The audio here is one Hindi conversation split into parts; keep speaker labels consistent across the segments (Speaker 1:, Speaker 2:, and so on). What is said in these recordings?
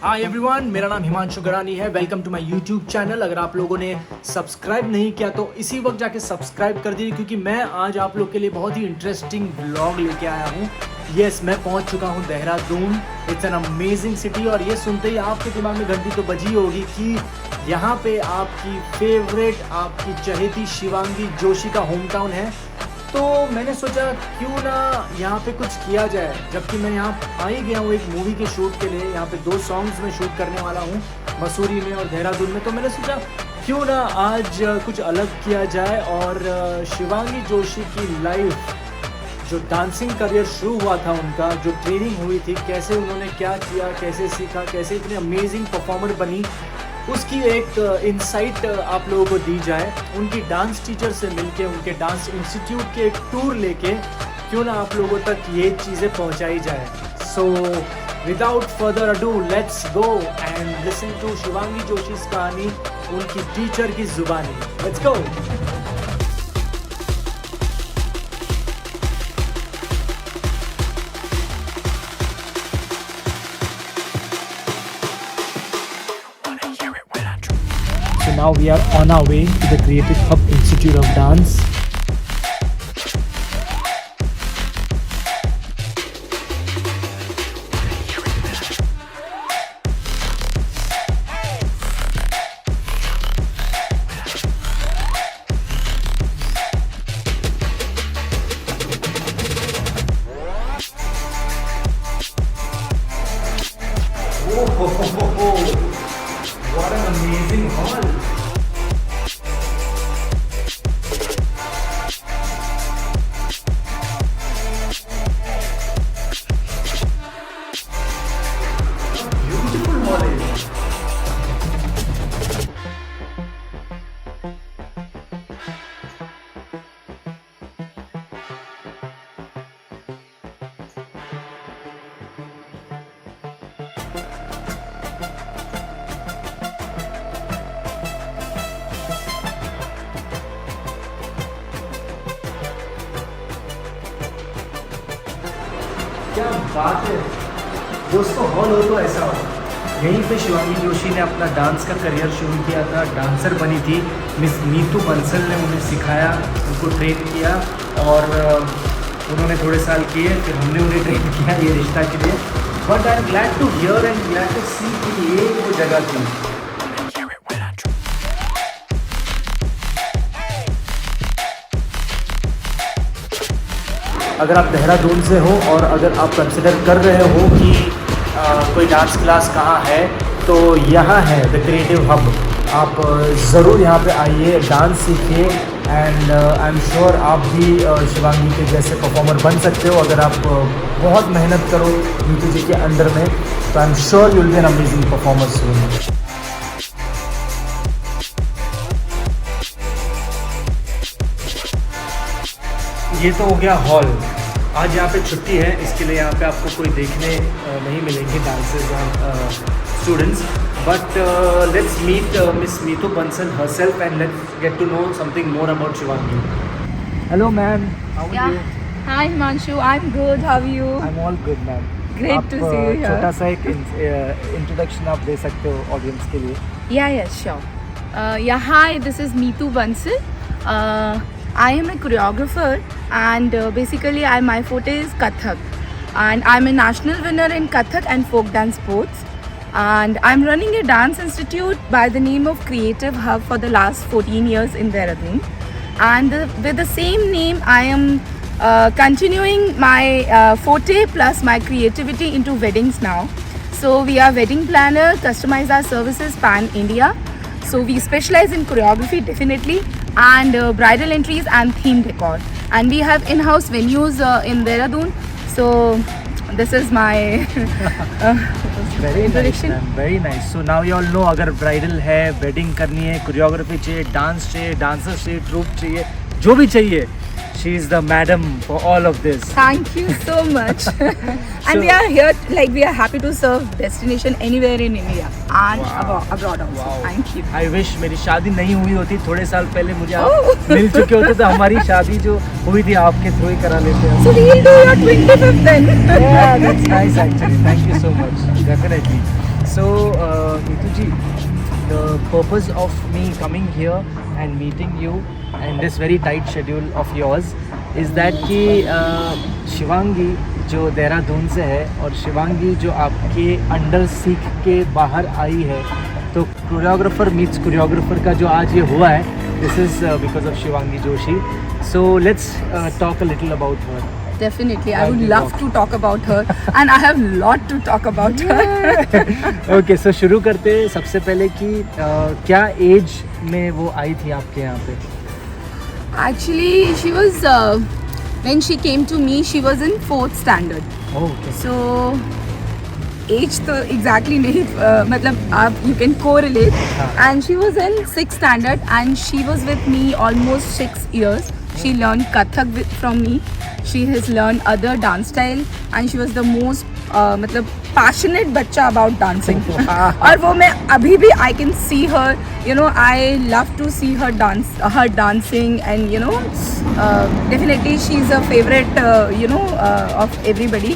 Speaker 1: हाय एवरीवन, मेरा नाम हिमांशु गरानी है। Welcome to my YouTube channel. अगर आप लोगों ने सब्सक्राइब नहीं किया तो इसी वक्त जाके सब्सक्राइब कर दीजिए, क्योंकि मैं आज आप लोग के लिए बहुत ही इंटरेस्टिंग व्लॉग लेके आया हूँ। यस, मैं पहुँच चुका हूँ Dehradun. It's an amazing city. और ये सुनते ही आपके दिमाग में घंटी तो बजी होगी कि यहाँ पे आपकी फेवरेट, आपकी चहेती शिवांगी जोशी का होम टाउन है। तो मैंने सोचा क्यों ना यहाँ पे कुछ किया जाए, जबकि मैं यहाँ आ ही गया हूँ एक मूवी के शूट के लिए। यहाँ पे 2 सॉन्ग्स में शूट करने वाला हूँ, मसूरी में और देहरादून में। तो मैंने सोचा क्यों ना आज कुछ अलग किया जाए और शिवांगी जोशी की लाइफ, जो डांसिंग करियर शुरू हुआ था उनका, जो ट्रेनिंग हुई थी, कैसे उन्होंने क्या किया, कैसे सीखा, कैसे इतनी अमेजिंग परफॉर्मर बनी, उसकी एक इंसाइट आप लोगों को दी जाए। उनकी डांस टीचर से मिलके, उनके डांस इंस्टीट्यूट के एक टूर लेके क्यों ना आप लोगों तक ये चीज़ें पहुंचाई जाए। So without further ado, let's go and listen to Shivangi Joshi की कहानी, उनकी टीचर की जुबानी। Let's go. So now we are on our way to the Creative Hub Institute of Dance. Oh, what an amazing hall! क्या बात है दोस्तों, हॉल हो तो ऐसा हो। यहीं पे शिवांगी जोशी ने अपना डांस का करियर शुरू किया था। डांसर बनी थी। मिस नीतू बंसल ने उन्हें सिखाया, उनको ट्रेन किया और उन्होंने थोड़े साल किए, फिर हमने उन्हें ट्रेन किया ये रिश्ता के लिए। But I am glad to hear and glad to see कि ये वो जगह थी। अगर आप देहरादून से हो और अगर आप कंसिडर कर रहे हो कि कोई डांस क्लास कहाँ है, तो यहाँ है द क्रिएटिव हब। आप ज़रूर यहाँ पे आइए, डांस सीखिए एंड आई एम श्योर आप भी शिवांगी के जैसे परफॉर्मर बन सकते हो। अगर आप बहुत मेहनत करो नीतू जी के अंडर में, तो I am sure you will be an amazing performer soon. ये तो हो गया हॉल। आज यहाँ पे छुट्टी है, इसके लिए यहाँ पे आपको कोई देखने नहीं मिलेंगे डांसर्स और students. But let's meet miss Neetu Bansal herself and let's get to know something more about Shivangi. Hello ma'am, how are you?
Speaker 2: Hi Himanshu, I'm good. How are you?
Speaker 1: I'm all good ma'am.
Speaker 2: Great to see you here.
Speaker 1: छोटा सा एक इंट्रोडक्शन आप दे सकते हो ऑडियंस के लिए?
Speaker 2: Yeah, sure. Hi, this is Neetu Bansal. I am a choreographer and basically my forte is Kathak, and I'm a national winner in Kathak and folk dance sports, and I'm running a dance institute by the name of Creative Hub for the last 14 years in Dehradun, and with the same name I am continuing my forte plus my creativity into weddings now. So we are wedding planner, customize our services pan India. So we specialize in choreography definitely, and bridal entries and theme decor, and we have in-house venues in Dehradun. So this is my
Speaker 1: very introduction. Nice, very nice. So now you all know, अगर ब्राइडल है, वेडिंग करनी है, कोरियोग्राफी चाहिए, डांस चाहिए, डांसर चाहिए, ट्रूप चाहिए, जो भी चाहिए, she is the madam for all of this.
Speaker 2: Thank you so much. And we are here, like we are happy to serve destination anywhere in India and abroad also.
Speaker 1: Wow.
Speaker 2: Thank you.
Speaker 1: I wish मेरी शादी नहीं हुई होती, थोड़े साल पहले मुझे आप मिल चुके होते तो हमारी शादी जो हुई थी आपके थ्रू ही करा लेते हैं।
Speaker 2: So we'll do your 25th then.
Speaker 1: Yeah, that's nice actually. Thank you so much. Definitely. So, Neetu ji, the purpose of me coming here and meeting you and this very tight schedule of yours is that कि शिवांगी जो देहरादून से है और शिवांगी जो आपके अंडर सीख के बाहर आई है, तो कोरियोग्राफर मीट्स कोरियोग्राफर का जो आज ये हुआ है, this is because of Shivangi Joshi. So let's talk a little about her.
Speaker 2: Definitely, I would love to talk about her, and I have lot to talk about her.
Speaker 1: Okay, so शुरू करते हैं सबसे पहले कि क्या एज में वो आई थी आपके यहाँ पे?
Speaker 2: Actually, she was when she came to me, she was in 4th standard.
Speaker 1: Oh, okay.
Speaker 2: So age तो exactly नहीं मतलब आप you can correlate. And she was in 6th standard, and she was with me almost 6 years. She learned Kathak from me. She has learned other dance style, and she was the most मतलब passionate बच्चा about dancing. और वो मैं अभी भी I can see her, you know, I love to see her dance, her dancing, and you know, definitely she's a favorite, you know, of everybody.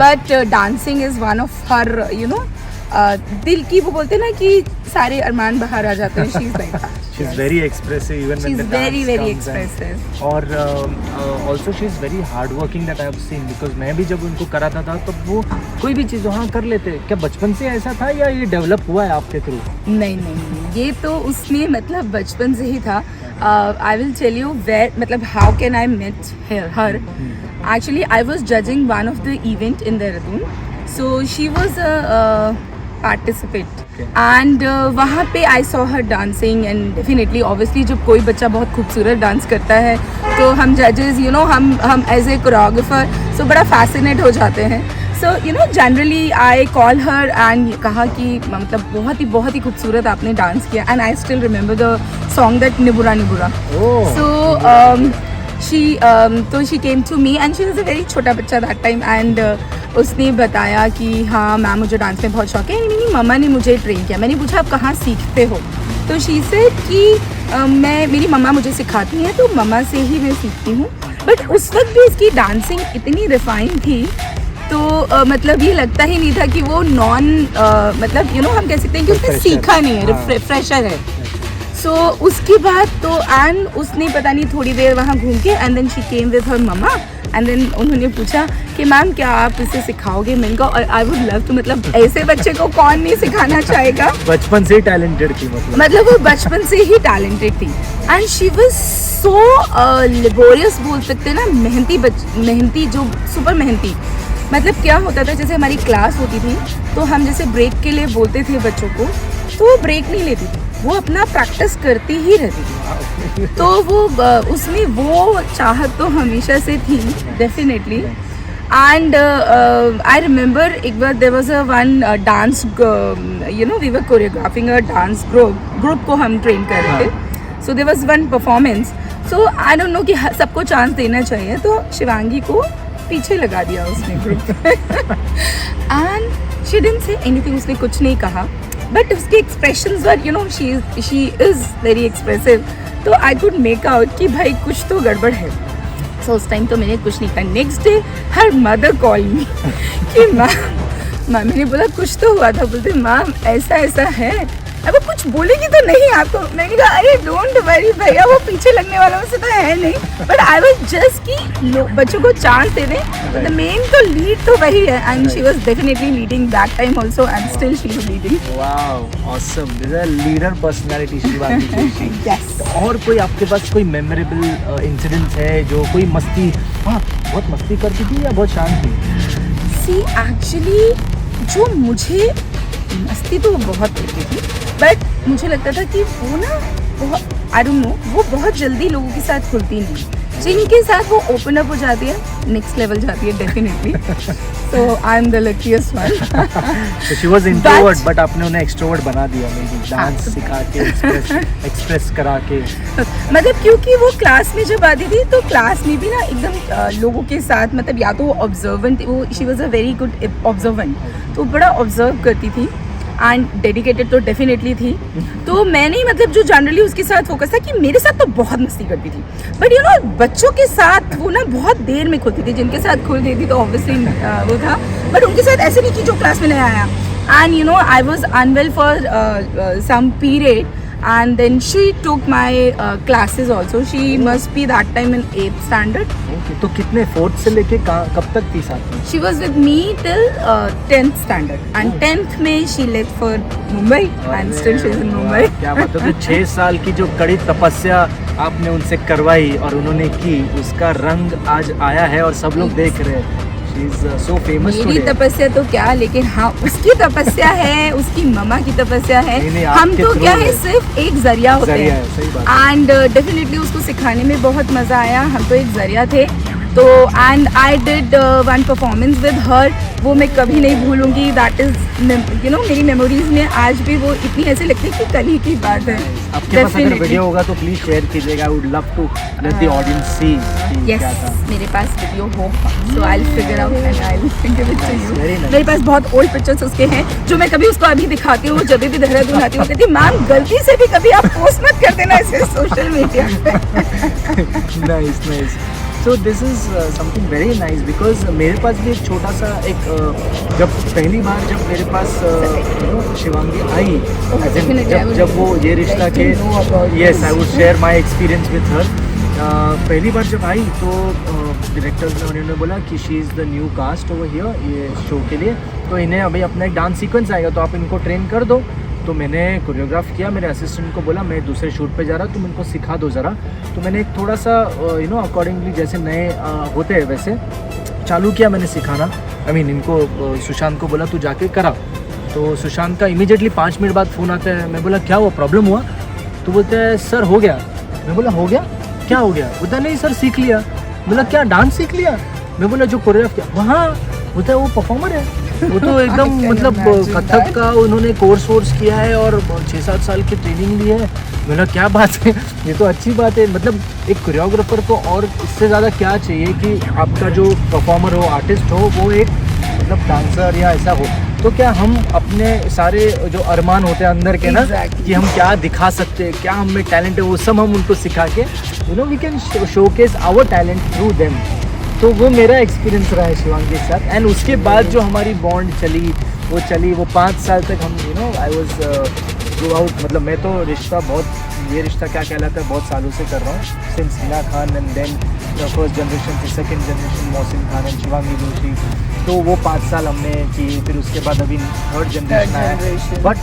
Speaker 2: But dancing is one of her, you know, दिल की वो बोलते हैं ना कि सारे अरमान बाहर आ जाते हैं. She's like that.
Speaker 1: She's very expressive even when
Speaker 2: She's
Speaker 1: the
Speaker 2: very
Speaker 1: dance
Speaker 2: very
Speaker 1: comes in.
Speaker 2: expressive.
Speaker 1: और also she's very hard working that I have seen, because मैं भी जब उनको कराता था तो वो कोई भी चीज़ वहाँ कर लेते. क्या बचपन से ऐसा था या ये डेवलप हुआ है आपके थ्रू?
Speaker 2: नहीं नहीं, ये तो उसमें मतलब बचपन से ही था. I will tell you where मतलब how can I met her. Actually I was judging one of the event in Dehradun, so she was a participate, and वहाँ पे I saw her dancing. And definitely obviously जब कोई बच्चा बहुत खूबसूरत डांस करता है तो हम जजेस, यू नो, हम एज ए कोरियोग्राफर सो बड़ा फैसिनेट हो जाते हैं. So you know, generally I call her and कहा कि मतलब बहुत ही खूबसूरत आपने डांस किया. And I still remember the song that निबुरा निबुरा. So she came to me, and she was a very छोटा बच्चा that time, and उसने बताया कि हाँ मैम मुझे डांस में बहुत शौक है. मेरी मम्मा ने मुझे ट्रेन किया. मैंने पूछा आप कहाँ सीखते हो, तो शी सेड कि मेरी मम्मा मुझे सिखाती हैं, तो मम्मा से ही मैं सीखती हूँ. बट उस वक्त भी इसकी डांसिंग इतनी रिफाइन थी, तो मतलब ये लगता ही नहीं था कि वो मतलब यू नो, हम कह सकते हैं कि उसने सीखा नहीं है, फ्रेशर है. सो उसके बाद तो एंड उसने पता नहीं थोड़ी देर वहाँ घूम के, and then she came with her mama, and then उन्होंने पूछा कि मैम क्या आप इसे सिखाओगे. मैंने कहा और आई वुड लव टू. मतलब ऐसे बच्चे को कौन नहीं सिखाना चाहेगा.
Speaker 1: बचपन से ही टैलेंटेड थी
Speaker 2: मतलब वो बचपन से ही टैलेंटेड थी. And she was so laborious बोल सकते हैं ना, मेहनती जो सुपर मेहनती. मतलब क्या होता था, जैसे हमारी क्लास होती थी तो हम जैसे ब्रेक के लिए बोलते थे बच्चों को, तो वो ब्रेक नहीं लेती थी, वो अपना प्रैक्टिस करती ही रहती थी. तो वो उसमें वो चाहत तो हमेशा से थी डेफिनेटली. एंड आई रिमेंबर एक बार there was a one dance, you know, we were choreographing a dance group को हम ट्रेन कर रहे थे. So there was one performance. So I don't know कि सबको चांस देना चाहिए, तो शिवांगी को पीछे लगा दिया उसने group. And she didn't say anything, उसने कुछ नहीं कहा, बट उसके expressions were, you know, she is very expressive. तो आई कुड मेक आउट कि भाई कुछ तो गड़बड़ है. सो उस टाइम तो मैंने कुछ नहीं कहा. Next day her mother call मी कि मैम, मैंने बोला कुछ तो हुआ था. बोलते मैम ऐसा है. अब वो कुछ बोलेगी तो नहीं आपको. मैंने कहा अरे डोंट वरी भैया, वो पीछे लगने वालों में से तो है नहीं. बट आई वाज जस्ट कि बच्चों को चांस दे दें. द मेन तो लीड तो वही है, and she was definitely leading that time also, and still she is leading.
Speaker 1: Wow, awesome. This is a leader personality Shivangi Joshi.
Speaker 2: Yes.
Speaker 1: और कोई आपके पास कोई मेमोरेबल इंसिडेंट है, जो कोई मस्ती, हाँ बहुत मस्ती करती थी या बहुत शांत थी?
Speaker 2: सी एक्चुअली जो मुझे मस्ती तो बहुत करती थी, बट मुझे लगता था कि वो ना बहुत, आई डोंट नो, वो बहुत जल्दी लोगों के साथ खुलती नहीं. जिनके साथ वो ओपन अप हो जाती है, नेक्स्ट लेवल जाती है definitely. So I am the luckiest one.
Speaker 1: So she was introvert, but आपने उन्हें एक्सट्रोवर्ट बना दिया, maybe डांस सिखा के, एक्सप्रेस करा के.
Speaker 2: मतलब क्योंकि वो क्लास में जब आती थी तो क्लास में भी ना एकदम लोगों के साथ, मतलब या तो वो ऑब्जर्वेंट, वो she was a very good observant, तो बड़ा ऑब्जर्व करती थी. एंड डेडिकेटेड तो डेफिनेटली थी. तो मैंने मतलब जो जनरली उसके साथ फोकस था कि मेरे साथ तो बहुत मस्ती करती थी, बट यू नो बच्चों के साथ वो ना बहुत देर में खुलती थी. जिनके साथ खुल रही थी तो ऑब्वियसली वो था, बट उनके साथ ऐसे नहीं कि जो क्लास में नया आया and you know I was unwell for some period, and then she took my classes also. She must be that time in 8th standard.
Speaker 1: Okay, तो कितने 4th से लेके कब तक थी साथ में?
Speaker 2: She was with me till 10th standard, and 10th में she left for Mumbai, and still she is in Mumbai.
Speaker 1: क्या बात है, तो 6 साल की जो कड़ी तपस्या आपने उनसे करवाई और उन्होंने की, उसका रंग आज आया है और सब लोग देख रहे हैं. She is so famous
Speaker 2: मेरी
Speaker 1: today.
Speaker 2: तपस्या तो क्या, लेकिन हाँ उसकी तपस्या है, उसकी मम्मा की तपस्या है.
Speaker 1: नहीं,
Speaker 2: हम
Speaker 1: आपके
Speaker 2: तो
Speaker 1: through
Speaker 2: क्या
Speaker 1: है.
Speaker 2: है, सिर्फ एक जरिया होते
Speaker 1: जरिया
Speaker 2: हैं.
Speaker 1: है, सही बात है.
Speaker 2: एंड डेफिनेटली उसको सिखाने में बहुत मज़ा आया. हम तो एक जरिया थे. तो and I did one performance with her, वो मैं कभी नहीं भूलूंगी. दैट इज यू नो मेरी मेमोरीज में आज भी वो इतनी ऐसे लगती है कि कल ही की बात है.
Speaker 1: आपके पास अगर वीडियो होगा तो प्लीज शेयर कीजिएगा. I would love to let the audience see
Speaker 2: yes,
Speaker 1: क्या था.
Speaker 2: मेरे पास वीडियो होगा, so I will figure out and I will give it to you.
Speaker 1: Very nice.
Speaker 2: मेरे पास बहुत ओल्ड पिक्चर्स उसके हैं जो मैं कभी उसको अभी दिखाती हूँ. जब भी देहरादून आती हूँ कहती मैम गलती से भी कभी आप पोस्ट मत कर देना ऐसे सोशल मीडिया पे.
Speaker 1: Nice nice. So this is something very nice because मेरे पास भी एक छोटा सा एक जब पहली बार जब मेरे पास शिवांगी आई, as in, जब वो ये रिश्ता के, yes I would share my experience with her. पहली बार जब आई तो डायरेक्टर्स ने उन्होंने बोला कि she is the new cast over here ये शो के लिए, तो इन्हें अभी अपना एक डांस सीक्वेंस आएगा तो आप इनको ट्रेन कर दो. तो मैंने कोरियोग्राफ किया. मेरे असिस्टेंट को बोला मैं दूसरे शूट पे जा रहा, तुम इनको सिखा दो ज़रा. तो मैंने एक थोड़ा सा अकॉर्डिंगली जैसे नए होते हैं वैसे चालू किया मैंने सिखाना. आई मीन इनको सुशांत को बोला तू जाके करा. तो सुशांत का इमीडिएटली 5 मिनट बाद फ़ोन आता है. मैं बोला क्या हुआ, प्रॉब्लम हुआ? तो बोलते हैं सर हो गया. मैं बोला हो गया, क्या हो गया? बोलता नहीं सर सीख लिया. बोला क्या डांस सीख लिया? मैं बोला जो कोरियोग्राफ किया वहाँ. बोलता है वो परफॉर्मर है, वो तो एकदम मतलब कथक का उन्होंने कोर्स वोर्स किया है और 6-7 साल की ट्रेनिंग ली है. मैंने क्या बात है, ये तो अच्छी बात है. मतलब एक कोरियोग्राफर को और इससे ज़्यादा क्या चाहिए कि आपका जो परफॉर्मर हो, आर्टिस्ट हो, वो एक मतलब डांसर या ऐसा हो. तो क्या हम अपने सारे जो अरमान होते हैं अंदर के ना, कि हम क्या दिखा सकते हैं, क्या हम में टैलेंट है, वो सब हम उनको सिखा के we can showcase our talent through them. तो वो मेरा एक्सपीरियंस रहा है शिवांगी के साथ. एंड उसके बाद जो हमारी बॉन्ड चली वो 5 साल तक हम आई वाज गो आउट. मतलब मैं तो रिश्ता बहुत, ये रिश्ता क्या कहलाता है, बहुत सालों से कर रहा हूँ. Since Hina Khan and then first generation से second generation Mohsin Khan and Shivangi Joshi. तो वो 5 साल हमने की. फिर उसके बाद अभी थर्ड जनरेशन आया. बट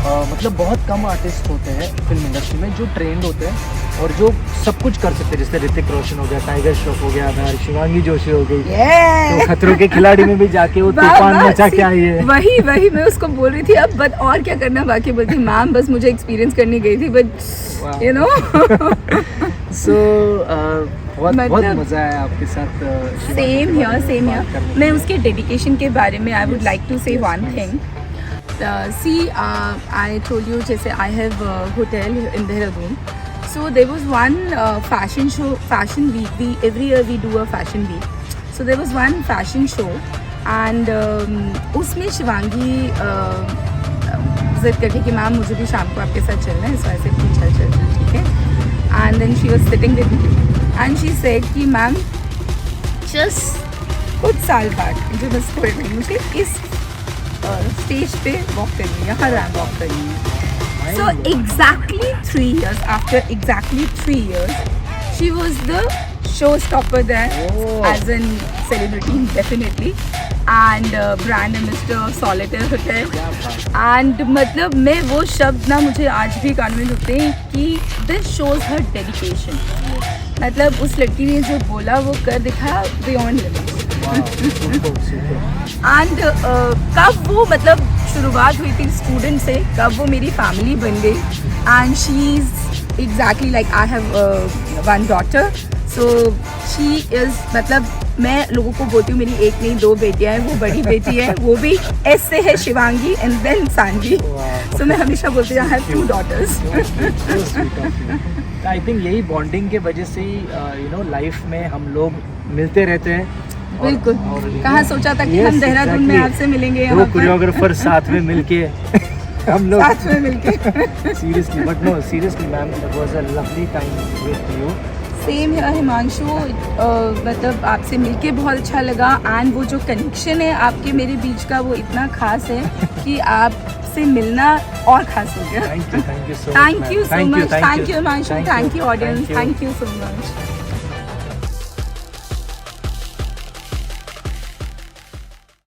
Speaker 1: मतलब बहुत कम आर्टिस्ट होते हैं फिल्म इंडस्ट्री में जो ट्रेंड होते हैं और जो सब कुछ कर सकते हैं. जैसे ऋतिक रोशन हो गया, टाइगर श्रॉफ हो गया, हमारी शिवांगी जोशी हो गई. तो खतरों के खिलाड़ी में भी जाके वो तूफान मचा के आई है.
Speaker 2: वही मैं उसको बोल रही थी अब बट और क्या करना बाकी. बोलती मैम बस मुझे एक्सपीरियंस करनी गई थी बट यू नो.
Speaker 1: सो बहुत मज़ा आया आपके साथ.
Speaker 2: Same here. मैं उसके डेडिकेशन के बारे में आई वुड लाइक टू से one thing. See, I told you, जैसे I have a hotel in Dehradun. So there was one fashion show, fashion week. Every year we do a fashion week. So there was one fashion show, and उसमें शिवांगी जिद करके कि मैम मुझे भी शाम को आपके साथ चलना है. So I said चल ठीक है. And then she was sitting with me, and she said कि मैम just कुछ साल बाद मुझे इस स्टेज पे वॉक करनी है, हर वॉक करनी है. So exactly 3 years, after exactly 3 years, she was the showstopper there. As in celebrity definitely, and brand ambassador Solitaire Hotel. And मतलब मैं वो शब्द ना मुझे आज भी कान में ढुकते हैं कि this shows her dedication. मतलब उस लड़की ने जो बोला वो कर दिखा beyond limits. एंड कब वो मतलब शुरुआत हुई थी स्टूडेंट से, कब वो मेरी फैमिली बन गई. And she is exactly like I have one daughter. So she is मतलब मैं लोगों को बोलती हूँ मेरी एक नहीं 2 बेटियाँ हैं. वो बड़ी बेटी है, वो भी एस से है शिवांगी एंड देन सानवी. सो मैं हमेशा बोलती हूँ I have 2 daughters.
Speaker 1: I think यही बॉन्डिंग के वजह से ही लाइफ में हम लोग मिलते रहते हैं.
Speaker 2: बिल्कुल. कहाँ सोचा था कि हम देहरादून में आपसे मिलेंगे.
Speaker 1: वो कोरियोग्राफर साथ में मिलके हम लोग
Speaker 2: साथ में मिलके
Speaker 1: seriously but no seriously ma'am, it was a lovely time with you.
Speaker 2: Same है हिमांशु, मतलब आपसे मिलके बहुत अच्छा लगा एंड वो जो कनेक्शन है आपके मेरे बीच का वो इतना खास है कि आपसे मिलना और खास हो गया।
Speaker 1: Thank you so much,
Speaker 2: thank you so much, thank you Himanshu, thank you audience, thank you so much.